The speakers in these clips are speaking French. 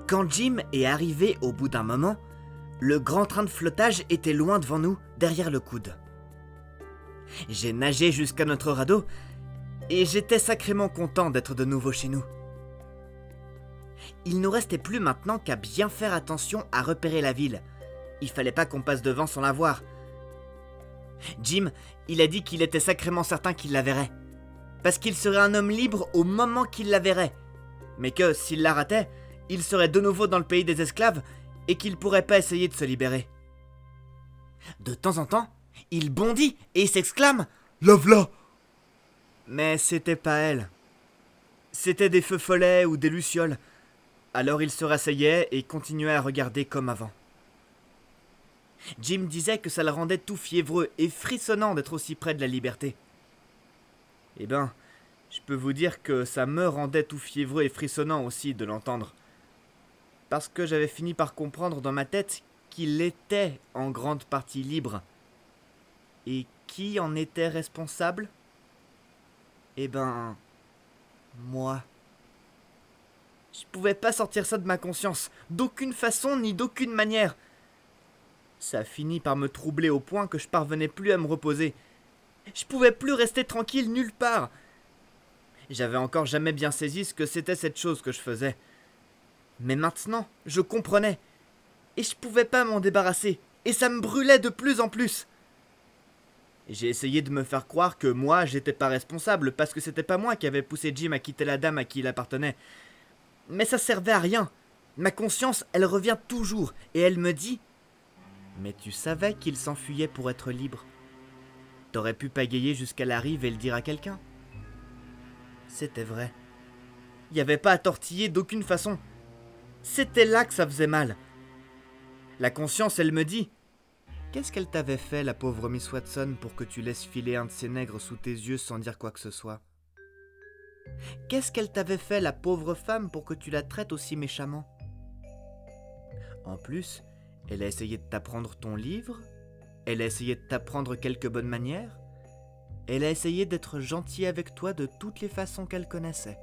Quand Jim est arrivé au bout d'un moment, le grand train de flottage était loin devant nous, derrière le coude. J'ai nagé jusqu'à notre radeau et j'étais sacrément content d'être de nouveau chez nous. Il nous restait plus maintenant qu'à bien faire attention à repérer la ville. Il fallait pas qu'on passe devant sans la voir. Jim, il a dit qu'il était sacrément certain qu'il la verrait. Parce qu'il serait un homme libre au moment qu'il la verrait. Mais que, s'il la ratait, il serait de nouveau dans le pays des esclaves et qu'il pourrait pas essayer de se libérer. De temps en temps, il bondit et s'exclame « La v'là !» Mais c'était pas elle. C'était des feux follets ou des lucioles. Alors il se rasseyait et continuait à regarder comme avant. Jim disait que ça le rendait tout fiévreux et frissonnant d'être aussi près de la liberté. Eh ben, je peux vous dire que ça me rendait tout fiévreux et frissonnant aussi de l'entendre. Parce que j'avais fini par comprendre dans ma tête qu'il était en grande partie libre. Et qui en était responsable? Eh ben, moi. Je pouvais pas sortir ça de ma conscience, d'aucune façon ni d'aucune manière. Ça a fini par me troubler au point que je parvenais plus à me reposer. Je pouvais plus rester tranquille nulle part. J'avais encore jamais bien saisi ce que c'était cette chose que je faisais. Mais maintenant, je comprenais. Et je pouvais pas m'en débarrasser. Et ça me brûlait de plus en plus. J'ai essayé de me faire croire que moi, j'étais pas responsable parce que c'était pas moi qui avait poussé Jim à quitter la dame à qui il appartenait. Mais ça servait à rien. Ma conscience, elle revient toujours et elle me dit « Mais tu savais qu'il s'enfuyait pour être libre. T'aurais pu pagayer jusqu'à la rive et le dire à quelqu'un. » C'était vrai. Il n'y avait pas à tortiller d'aucune façon. C'était là que ça faisait mal. La conscience, elle me dit « Qu'est-ce qu'elle t'avait fait, la pauvre Miss Watson, pour que tu laisses filer un de ces nègres sous tes yeux sans dire quoi que ce soit ? Qu'est-ce qu'elle t'avait fait, la pauvre femme, pour que tu la traites aussi méchamment ? En plus, elle a essayé de t'apprendre ton livre, elle a essayé de t'apprendre quelques bonnes manières, elle a essayé d'être gentille avec toi de toutes les façons qu'elle connaissait.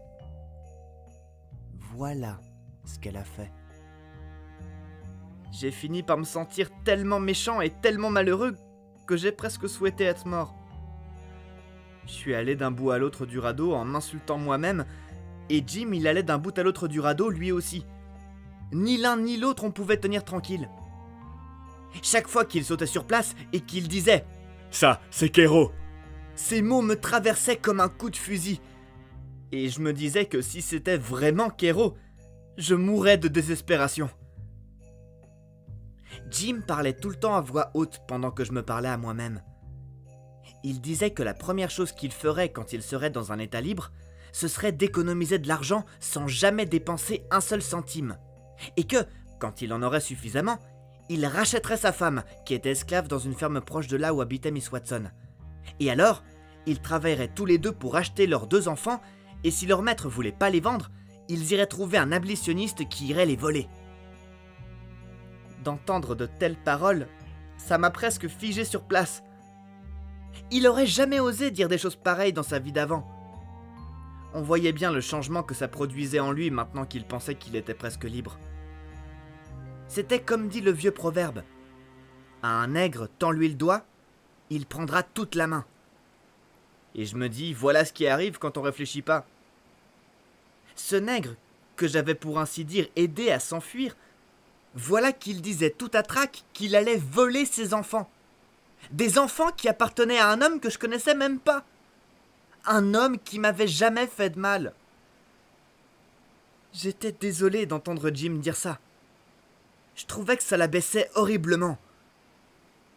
Voilà ce qu'elle a fait. J'ai fini par me sentir tellement méchant et tellement malheureux que j'ai presque souhaité être mort. Je suis allé d'un bout à l'autre du radeau en m'insultant moi-même, et Jim, il allait d'un bout à l'autre du radeau lui aussi. Ni l'un ni l'autre on pouvait tenir tranquille. Chaque fois qu'il sautait sur place et qu'il disait « Ça, c'est Kero !» ces mots me traversaient comme un coup de fusil. Et je me disais que si c'était vraiment Kero, je mourrais de désespération. Jim parlait tout le temps à voix haute pendant que je me parlais à moi-même. Il disait que la première chose qu'il ferait quand il serait dans un état libre, ce serait d'économiser de l'argent sans jamais dépenser un seul centime. Et que, quand il en aurait suffisamment, il rachèterait sa femme, qui était esclave dans une ferme proche de là où habitait Miss Watson. Et alors, ils travailleraient tous les deux pour acheter leurs 2 enfants, et si leur maître voulait pas les vendre, ils iraient trouver un abolitionniste qui irait les voler. D'entendre de telles paroles, ça m'a presque figé sur place. Il aurait jamais osé dire des choses pareilles dans sa vie d'avant. On voyait bien le changement que ça produisait en lui maintenant qu'il pensait qu'il était presque libre. C'était comme dit le vieux proverbe. À un nègre, tends-lui le doigt, il prendra toute la main. Et je me dis, voilà ce qui arrive quand on réfléchit pas. Ce nègre, que j'avais pour ainsi dire aidé à s'enfuir, voilà qu'il disait tout à trac qu'il allait voler ses enfants. Des enfants qui appartenaient à un homme que je connaissais même pas. Un homme qui m'avait jamais fait de mal. J'étais désolé d'entendre Jim dire ça. Je trouvais que ça l'abaissait horriblement.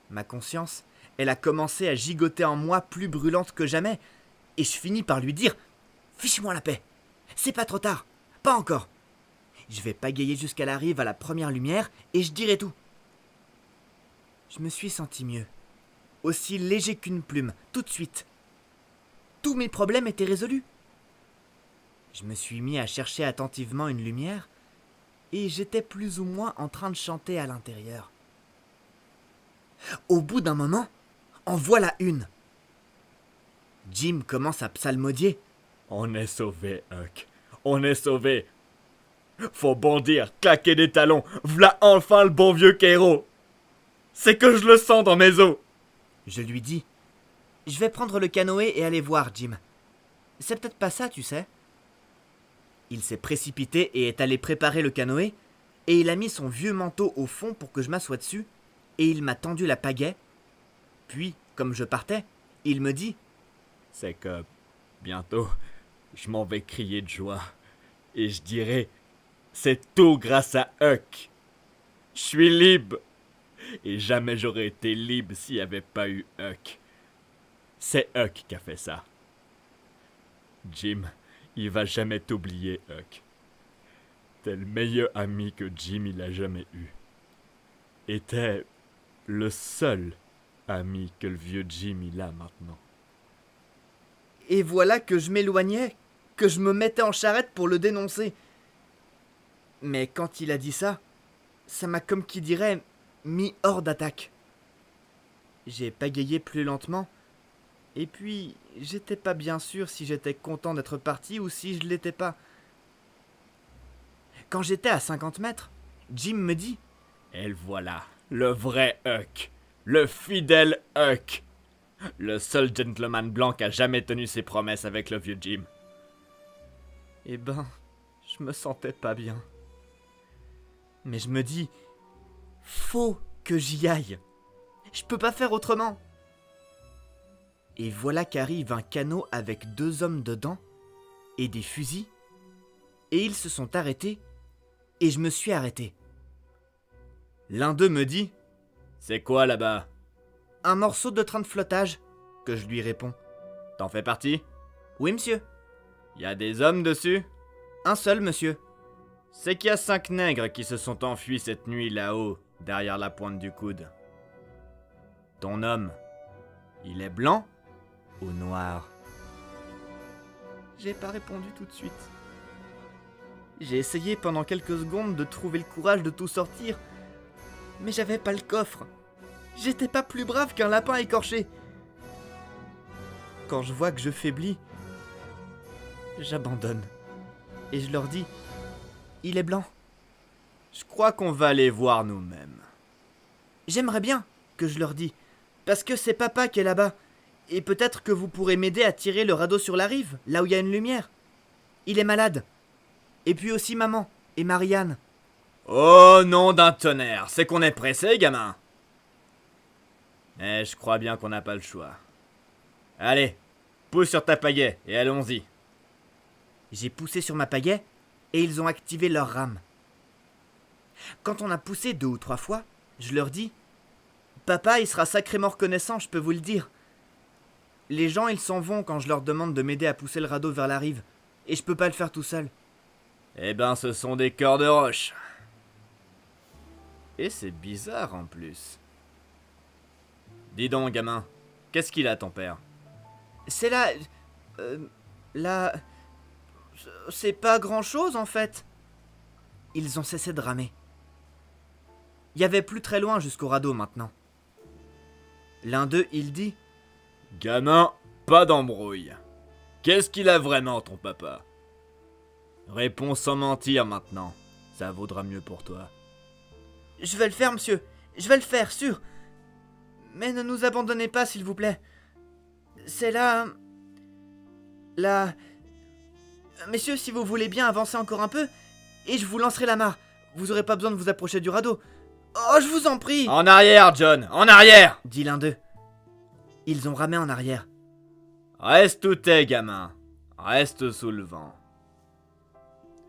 Ma conscience, elle a commencé à gigoter en moi plus brûlante que jamais, et je finis par lui dire « Fiche-moi la paix. C'est pas trop tard. Pas encore. Je vais pagayer jusqu'à la rive à la première lumière et je dirai tout. » Je me suis senti mieux. Aussi léger qu'une plume, tout de suite. Tous mes problèmes étaient résolus. Je me suis mis à chercher attentivement une lumière et j'étais plus ou moins en train de chanter à l'intérieur. Au bout d'un moment, en voilà une. Jim commence à psalmodier. « On est sauvé, Huck. On est sauvé. » Faut bondir, claquer des talons, v'là enfin le bon vieux Kairo. C'est que je le sens dans mes os. Je lui dis, je vais prendre le canoë et aller voir, Jim. C'est peut-être pas ça, tu sais. Il s'est précipité et est allé préparer le canoë, et il a mis son vieux manteau au fond pour que je m'assoie dessus, et il m'a tendu la pagaie. Puis, comme je partais, il me dit, c'est que, bientôt, je m'en vais crier de joie, et je dirai, c'est tout grâce à Huck. Je suis libre, et jamais j'aurais été libre s'il n'y avait pas eu Huck. C'est Huck qui a fait ça. Jim, il va jamais t'oublier, Huck. T'es le meilleur ami que Jim il a jamais eu. Et t'es le seul ami que le vieux Jim il a maintenant. Et voilà que je m'éloignais, que je me mettais en charrette pour le dénoncer. Mais quand il a dit ça, ça m'a comme qui dirait mis hors d'attaque. J'ai pagayé plus lentement, et puis j'étais pas bien sûr si j'étais content d'être parti ou si je l'étais pas. Quand j'étais à 50 mètres, Jim me dit « Et le voilà, le vrai Huck, le fidèle Huck, le seul gentleman blanc qui a jamais tenu ses promesses avec le vieux Jim. » Eh ben, je me sentais pas bien. Mais je me dis, faut que j'y aille. Je peux pas faire autrement. Et voilà qu'arrive un canot avec 2 hommes dedans et des fusils. Et ils se sont arrêtés et je me suis arrêté. L'un d'eux me dit, c'est quoi là-bas? Un morceau de train de flottage, que je lui réponds. T'en fais partie? Oui, monsieur. Y a des hommes dessus? Un seul, monsieur. C'est qu'il y a 5 nègres qui se sont enfuis cette nuit là-haut, derrière la pointe du coude. Ton homme, il est blanc ou noir? J'ai pas répondu tout de suite. J'ai essayé pendant quelques secondes de trouver le courage de tout sortir, mais j'avais pas le coffre. J'étais pas plus brave qu'un lapin écorché. Quand je vois que je faiblis, j'abandonne. Et je leur dis, il est blanc. Je crois qu'on va aller voir nous-mêmes. J'aimerais bien, que je leur dis, parce que c'est papa qui est là-bas. Et peut-être que vous pourrez m'aider à tirer le radeau sur la rive, là où il y a une lumière. Il est malade. Et puis aussi maman et Marianne. Oh nom d'un tonnerre, c'est qu'on est pressé, gamin. Mais je crois bien qu'on n'a pas le choix. Allez, pousse sur ta pagaie et allons-y. J'ai poussé sur ma pagaie et ils ont activé leur rame. Quand on a poussé 2 ou 3 fois, je leur dis « Papa, il sera sacrément reconnaissant, je peux vous le dire. » Les gens, ils s'en vont quand je leur demande de m'aider à pousser le radeau vers la rive. Et je peux pas le faire tout seul. Eh ben, ce sont des cœurs de roche. Et c'est bizarre en plus. Dis donc, gamin, qu'est-ce qu'il a ton père? C'est là... là... C'est pas grand-chose en fait. Ils ont cessé de ramer. Il y avait plus très loin jusqu'au radeau maintenant. L'un d'eux, il dit... Gamin, pas d'embrouille. Qu'est-ce qu'il a vraiment, ton papa? Réponds sans mentir maintenant. Ça vaudra mieux pour toi. Je vais le faire, monsieur. Je vais le faire, sûr. Mais ne nous abandonnez pas, s'il vous plaît. C'est là... Là... Messieurs, si vous voulez bien avancer encore un peu, et je vous lancerai la Vous aurez pas besoin de vous approcher du radeau. Oh, je vous en prie. En arrière, John, en arrière, dit l'un d'eux. Ils ont ramé en arrière. Reste où t'es, gamin. Reste sous le vent.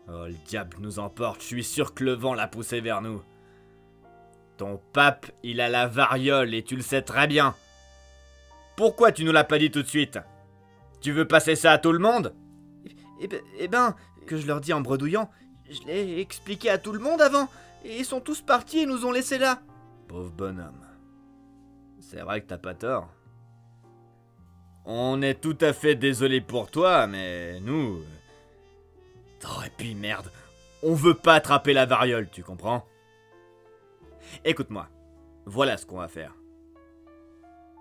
Oh, le diable nous emporte, je suis sûr que le vent l'a poussé vers nous. Ton pape, il a la variole et tu le sais très bien. Pourquoi tu nous l'as pas dit tout de suite? Tu veux passer ça à tout le monde? Eh ben, que je leur dis en bredouillant, je l'ai expliqué à tout le monde avant, et ils sont tous partis et nous ont laissés là. Pauvre bonhomme. C'est vrai que t'as pas tort. On est tout à fait désolé pour toi, mais nous... Oh, et puis merde, on veut pas attraper la variole, tu comprends? Écoute-moi, voilà ce qu'on va faire.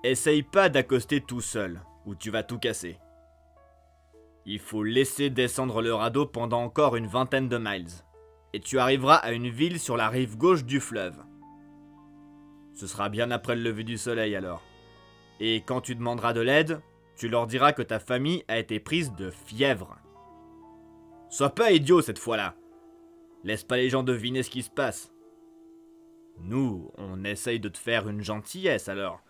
Essaye pas d'accoster tout seul, ou tu vas tout casser. Il faut laisser descendre le radeau pendant encore une 20aine de miles. et tu arriveras à une ville sur la rive gauche du fleuve. Ce sera bien après le lever du soleil alors. Et quand tu demanderas de l'aide, tu leur diras que ta famille a été prise de fièvre. Sois pas idiot cette fois-là. Laisse pas les gens deviner ce qui se passe. Nous, on essaye de te faire une gentillesse alors.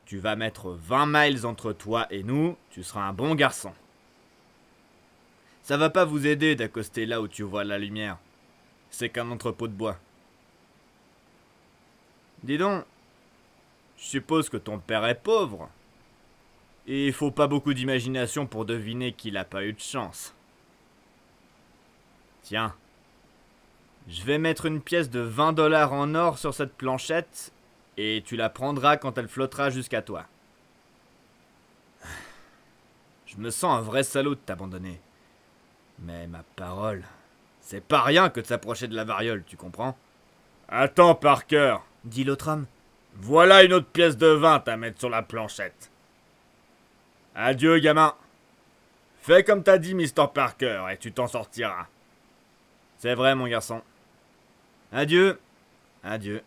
Tu vas mettre 20 miles entre toi et nous, tu seras un bon garçon. Ça va pas vous aider d'accoster là où tu vois la lumière. C'est qu'un entrepôt de bois. Dis donc, je suppose que ton père est pauvre. Et il faut pas beaucoup d'imagination pour deviner qu'il a pas eu de chance. Tiens, je vais mettre une pièce de 20 $ en or sur cette planchette et tu la prendras quand elle flottera jusqu'à toi. Je me sens un vrai salaud de t'abandonner. Mais ma parole, c'est pas rien que de s'approcher de la variole, tu comprends? Attends, Parker, dit l'autre homme. Voilà une autre pièce de 20 à mettre sur la planchette. Adieu, gamin. Fais comme t'as dit, Mr. Parker, et tu t'en sortiras. C'est vrai, mon garçon. Adieu. Adieu.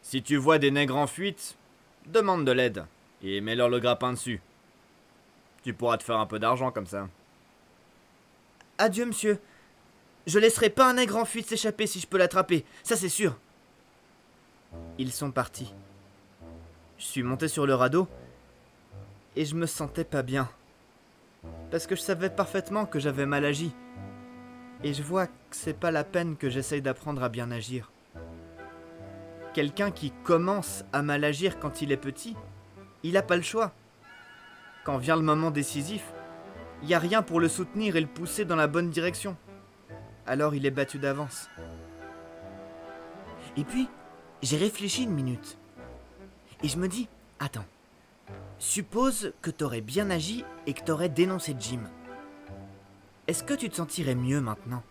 Si tu vois des nègres en fuite, demande de l'aide, et mets-leur le grappin dessus. Tu pourras te faire un peu d'argent comme ça. Adieu, monsieur. Je laisserai pas un nègre en fuite s'échapper si je peux l'attraper, ça c'est sûr. Ils sont partis. Je suis monté sur le radeau et je me sentais pas bien. Parce que je savais parfaitement que j'avais mal agi. Et je vois que c'est pas la peine que j'essaye d'apprendre à bien agir. Quelqu'un qui commence à mal agir quand il est petit, il a pas le choix. Quand vient le moment décisif, il y a rien pour le soutenir et le pousser dans la bonne direction. Alors il est battu d'avance. Et puis, j'ai réfléchi une minute. Et je me dis, attends, suppose que t'aurais bien agi et que t'aurais dénoncé Jim. Est-ce que tu te sentirais mieux maintenant?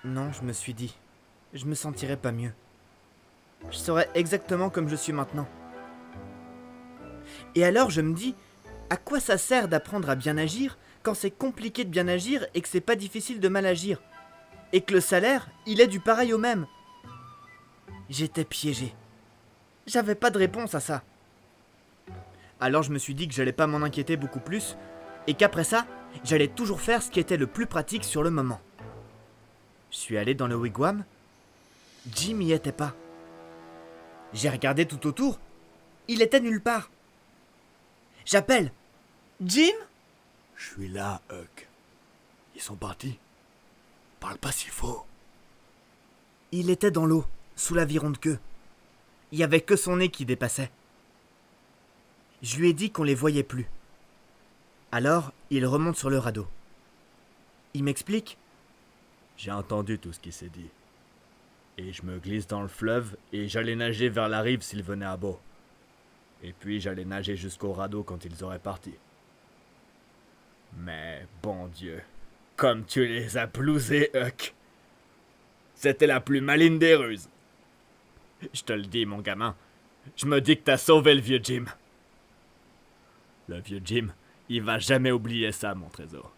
Non, je me suis dit, je me sentirais pas mieux. Je serais exactement comme je suis maintenant. Et alors je me dis, à quoi ça sert d'apprendre à bien agir quand c'est compliqué de bien agir et que c'est pas difficile de mal agir? Et que le salaire, il est du pareil au même. J'étais piégé. J'avais pas de réponse à ça. Alors je me suis dit que j'allais pas m'en inquiéter beaucoup plus et qu'après ça, j'allais toujours faire ce qui était le plus pratique sur le moment. Je suis allé dans le wigwam. Jim y était pas. J'ai regardé tout autour. Il était nulle part. J'appelle. Jim? Je suis là, Huck. Ils sont partis. Parle pas si fort. Il était dans l'eau, sous l'aviron de queue. Il y avait que son nez qui dépassait. Je lui ai dit qu'on les voyait plus. Alors, il remonte sur le radeau. Il m'explique. J'ai entendu tout ce qui s'est dit. Et je me glisse dans le fleuve et j'allais nager vers la rive s'ils venaient à bord. Et puis j'allais nager jusqu'au radeau quand ils auraient parti. Mais bon Dieu, comme tu les as blousés, Huck. C'était la plus maligne des ruses. Je te le dis, mon gamin. Je me dis que t'as sauvé le vieux Jim. Le vieux Jim, il va jamais oublier ça, mon trésor.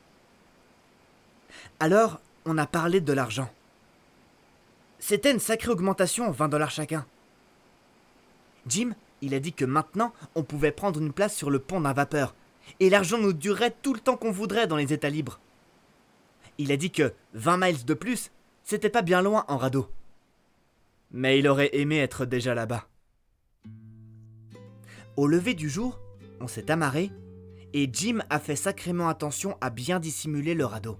Alors, on a parlé de l'argent. C'était une sacrée augmentation, 20 $ chacun. Jim, il a dit que maintenant, on pouvait prendre une place sur le pont d'un vapeur. Et l'argent nous durerait tout le temps qu'on voudrait dans les états libres. Il a dit que 20 miles de plus, c'était pas bien loin en radeau. Mais il aurait aimé être déjà là-bas. Au lever du jour, on s'est amarré et Jim a fait sacrément attention à bien dissimuler le radeau.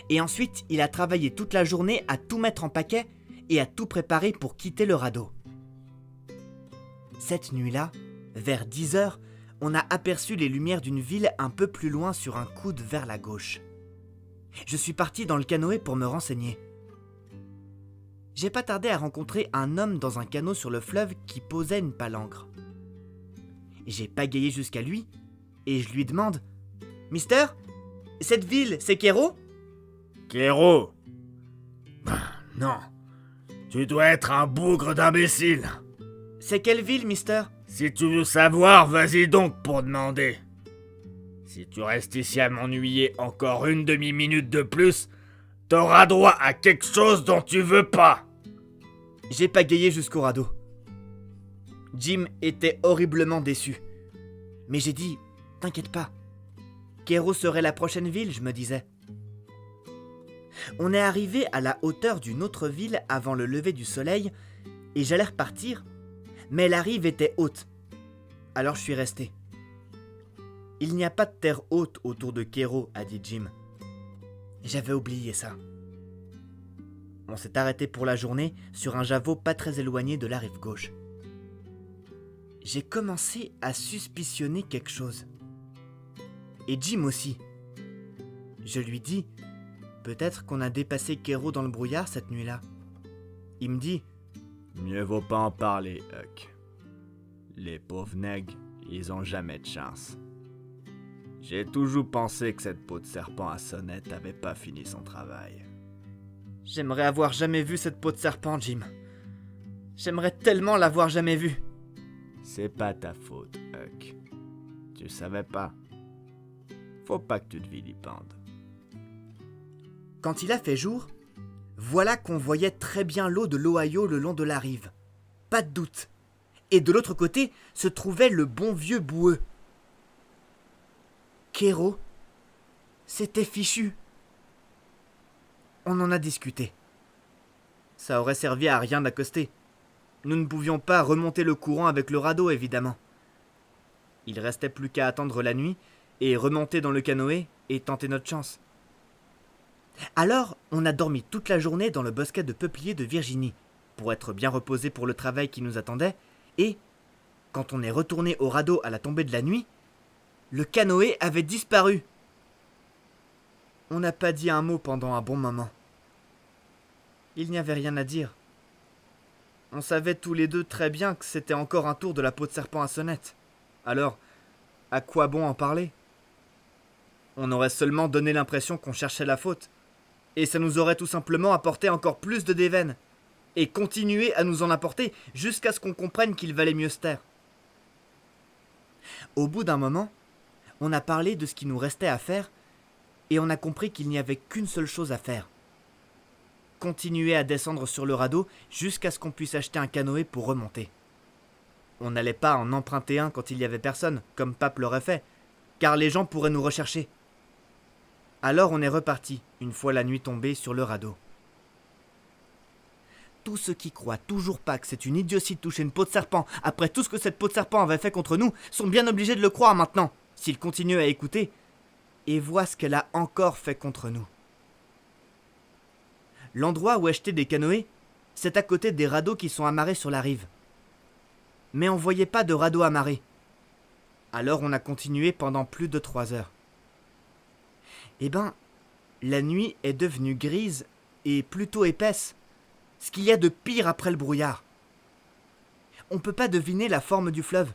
Et ensuite, il a travaillé toute la journée à tout mettre en paquet et à tout préparer pour quitter le radeau. Cette nuit-là, vers 10 h, on a aperçu les lumières d'une ville un peu plus loin sur un coude vers la gauche. Je suis parti dans le canoë pour me renseigner. J'ai pas tardé à rencontrer un homme dans un canot sur le fleuve qui posait une palangre. J'ai pagayé jusqu'à lui et je lui demande « Mister, cette ville, c'est Cairo ?» « Cairo ?» Non, tu dois être un bougre d'imbécile. C'est quelle ville, mister? Si tu veux savoir, vas-y donc pour demander. Si tu restes ici à m'ennuyer encore une demi-minute de plus, T'auras droit à quelque chose dont tu veux pas. J'ai pagayé jusqu'au radeau. Jim était horriblement déçu. Mais j'ai dit, t'inquiète pas. Kéro serait la prochaine ville, je me disais. On est arrivé à la hauteur d'une autre ville avant le lever du soleil et j'allais repartir, mais la rive était haute. Alors je suis resté. Il n'y a pas de terre haute autour de Kéro, a dit Jim. J'avais oublié ça. On s'est arrêté pour la journée sur un javot pas très éloigné de la rive gauche. J'ai commencé à suspicionner quelque chose. Et Jim aussi. Je lui dis, peut-être qu'on a dépassé Kéro dans le brouillard cette nuit-là. Il me dit, mieux vaut pas en parler, Huck. Les pauvres nègres, ils ont jamais de chance. J'ai toujours pensé que cette peau de serpent à sonnette avait pas fini son travail. J'aimerais avoir jamais vu cette peau de serpent, Jim. J'aimerais tellement l'avoir jamais vue. C'est pas ta faute, Huck. Tu savais pas. Faut pas que tu te vilipendes. Quand il a fait jour, voilà qu'on voyait très bien l'eau de l'Ohio le long de la rive. Pas de doute. Et de l'autre côté se trouvait le bon vieux boueux. Kéro, c'était fichu. On en a discuté. Ça aurait servi à rien d'accoster. Nous ne pouvions pas remonter le courant avec le radeau, évidemment. Il restait plus qu'à attendre la nuit et remonter dans le canoë et tenter notre chance. Alors, on a dormi toute la journée dans le bosquet de peupliers de Virginie, pour être bien reposé pour le travail qui nous attendait, et, quand on est retourné au radeau à la tombée de la nuit, le canoë avait disparu. On n'a pas dit un mot pendant un bon moment. Il n'y avait rien à dire. On savait tous les deux très bien que c'était encore un tour de la peau de serpent à sonnette. Alors, à quoi bon en parler? On aurait seulement donné l'impression qu'on cherchait la faute. Et ça nous aurait tout simplement apporté encore plus de déveine. Et continuer à nous en apporter jusqu'à ce qu'on comprenne qu'il valait mieux se taire. Au bout d'un moment, on a parlé de ce qui nous restait à faire et on a compris qu'il n'y avait qu'une seule chose à faire. Continuer à descendre sur le radeau jusqu'à ce qu'on puisse acheter un canoë pour remonter. On n'allait pas en emprunter un quand il y avait personne, comme Pape l'aurait fait, car les gens pourraient nous rechercher. Alors on est reparti, une fois la nuit tombée, sur le radeau. Tous ceux qui croient toujours pas que c'est une idiotie de toucher une peau de serpent après tout ce que cette peau de serpent avait fait contre nous sont bien obligés de le croire maintenant, s'ils continuent à écouter, et voient ce qu'elle a encore fait contre nous. L'endroit où acheter des canoës, c'est à côté des radeaux qui sont amarrés sur la rive. Mais on voyait pas de radeau amarré. Alors on a continué pendant plus de 3 heures. Eh ben, la nuit est devenue grise et plutôt épaisse, ce qu'il y a de pire après le brouillard. On peut pas deviner la forme du fleuve,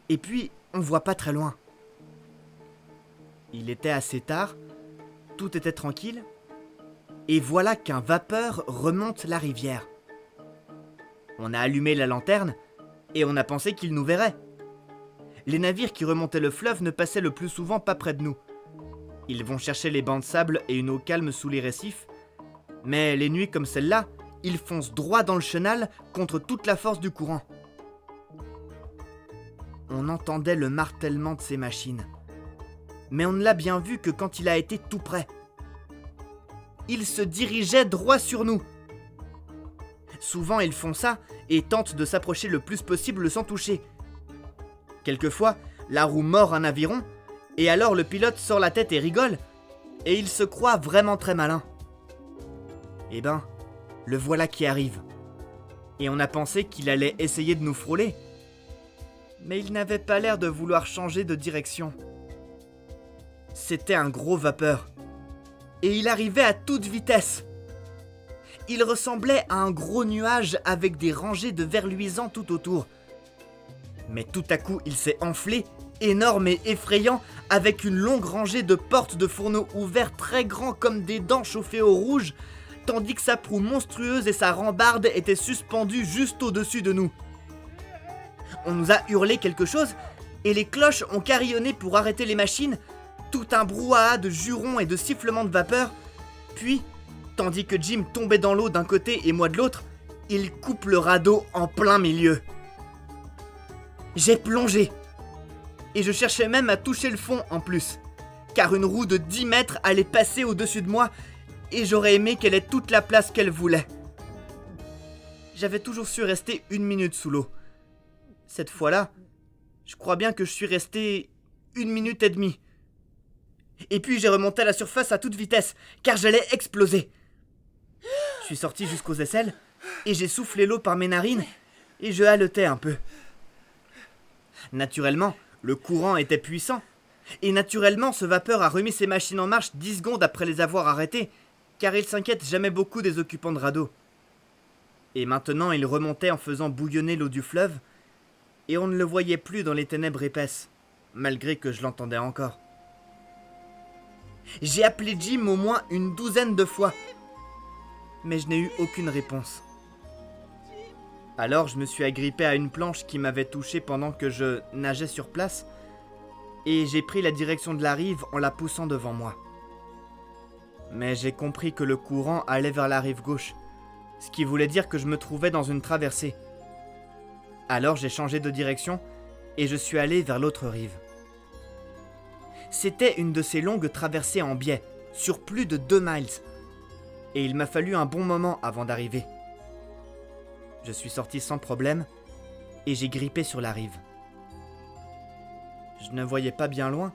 et puis on voit pas très loin. Il était assez tard, tout était tranquille, et voilà qu'un vapeur remonte la rivière. On a allumé la lanterne, et on a pensé qu'il nous verrait. Les navires qui remontaient le fleuve ne passaient le plus souvent pas près de nous. Ils vont chercher les bancs de sable et une eau calme sous les récifs, mais les nuits comme celle-là, ils foncent droit dans le chenal contre toute la force du courant. On entendait le martèlement de ces machines, mais on ne l'a bien vu que quand il a été tout près. Il se dirigeait droit sur nous. Souvent ils font ça et tentent de s'approcher le plus possible sans toucher. Quelquefois, la roue mord un aviron, et alors le pilote sort la tête et rigole, et il se croit vraiment très malin. Eh ben, le voilà qui arrive. Et on a pensé qu'il allait essayer de nous frôler. Mais il n'avait pas l'air de vouloir changer de direction. C'était un gros vapeur. Et il arrivait à toute vitesse. Il ressemblait à un gros nuage avec des rangées de verre luisant tout autour. Mais tout à coup, il s'est enflé, énorme et effrayant, avec une longue rangée de portes de fourneaux ouverts très grands comme des dents chauffées au rouge, tandis que sa proue monstrueuse et sa rambarde étaient suspendues juste au-dessus de nous. On nous a hurlé quelque chose, et les cloches ont carillonné pour arrêter les machines, tout un brouhaha de jurons et de sifflements de vapeur, puis Tandis que Jim tombait dans l'eau d'un côté et moi de l'autre, il coupe le radeau en plein milieu. J'ai plongé. Et je cherchais même à toucher le fond en plus, car une roue de 10 mètres allait passer au-dessus de moi et j'aurais aimé qu'elle ait toute la place qu'elle voulait. J'avais toujours su rester 1 minute sous l'eau. Cette fois-là, je crois bien que je suis resté 1 minute et demie. Et puis j'ai remonté à la surface à toute vitesse, car j'allais exploser. Je suis sorti jusqu'aux aisselles et j'ai soufflé l'eau par mes narines et je haletais un peu. Naturellement, le courant était puissant. Et naturellement, ce vapeur a remis ses machines en marche 10 secondes après les avoir arrêtées, car il s'inquiète jamais beaucoup des occupants de radeau. Et maintenant, il remontait en faisant bouillonner l'eau du fleuve, et on ne le voyait plus dans les ténèbres épaisses, malgré que je l'entendais encore. J'ai appelé Jim au moins 12 de fois, mais je n'ai eu aucune réponse. Alors je me suis agrippé à une planche qui m'avait touché pendant que je nageais sur place, et j'ai pris la direction de la rive en la poussant devant moi. Mais j'ai compris que le courant allait vers la rive gauche, ce qui voulait dire que je me trouvais dans une traversée. Alors j'ai changé de direction et je suis allé vers l'autre rive. C'était une de ces longues traversées en biais, sur plus de 2 miles, et il m'a fallu un bon moment avant d'arriver. Je suis sorti sans problème et j'ai grippé sur la rive. Je ne voyais pas bien loin,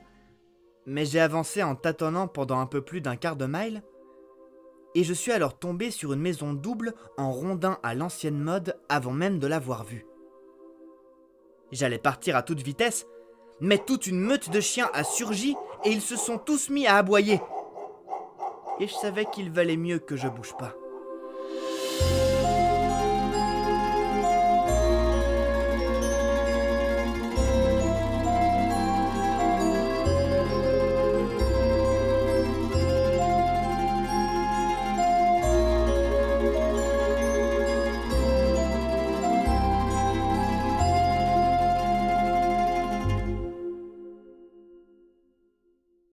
mais j'ai avancé en tâtonnant pendant un peu plus d'1/4 de mile, et je suis alors tombé sur une maison double en rondin à l'ancienne mode avant même de l'avoir vue. J'allais partir à toute vitesse, mais toute une meute de chiens a surgi et ils se sont tous mis à aboyer. Et je savais qu'il valait mieux que je bouge pas.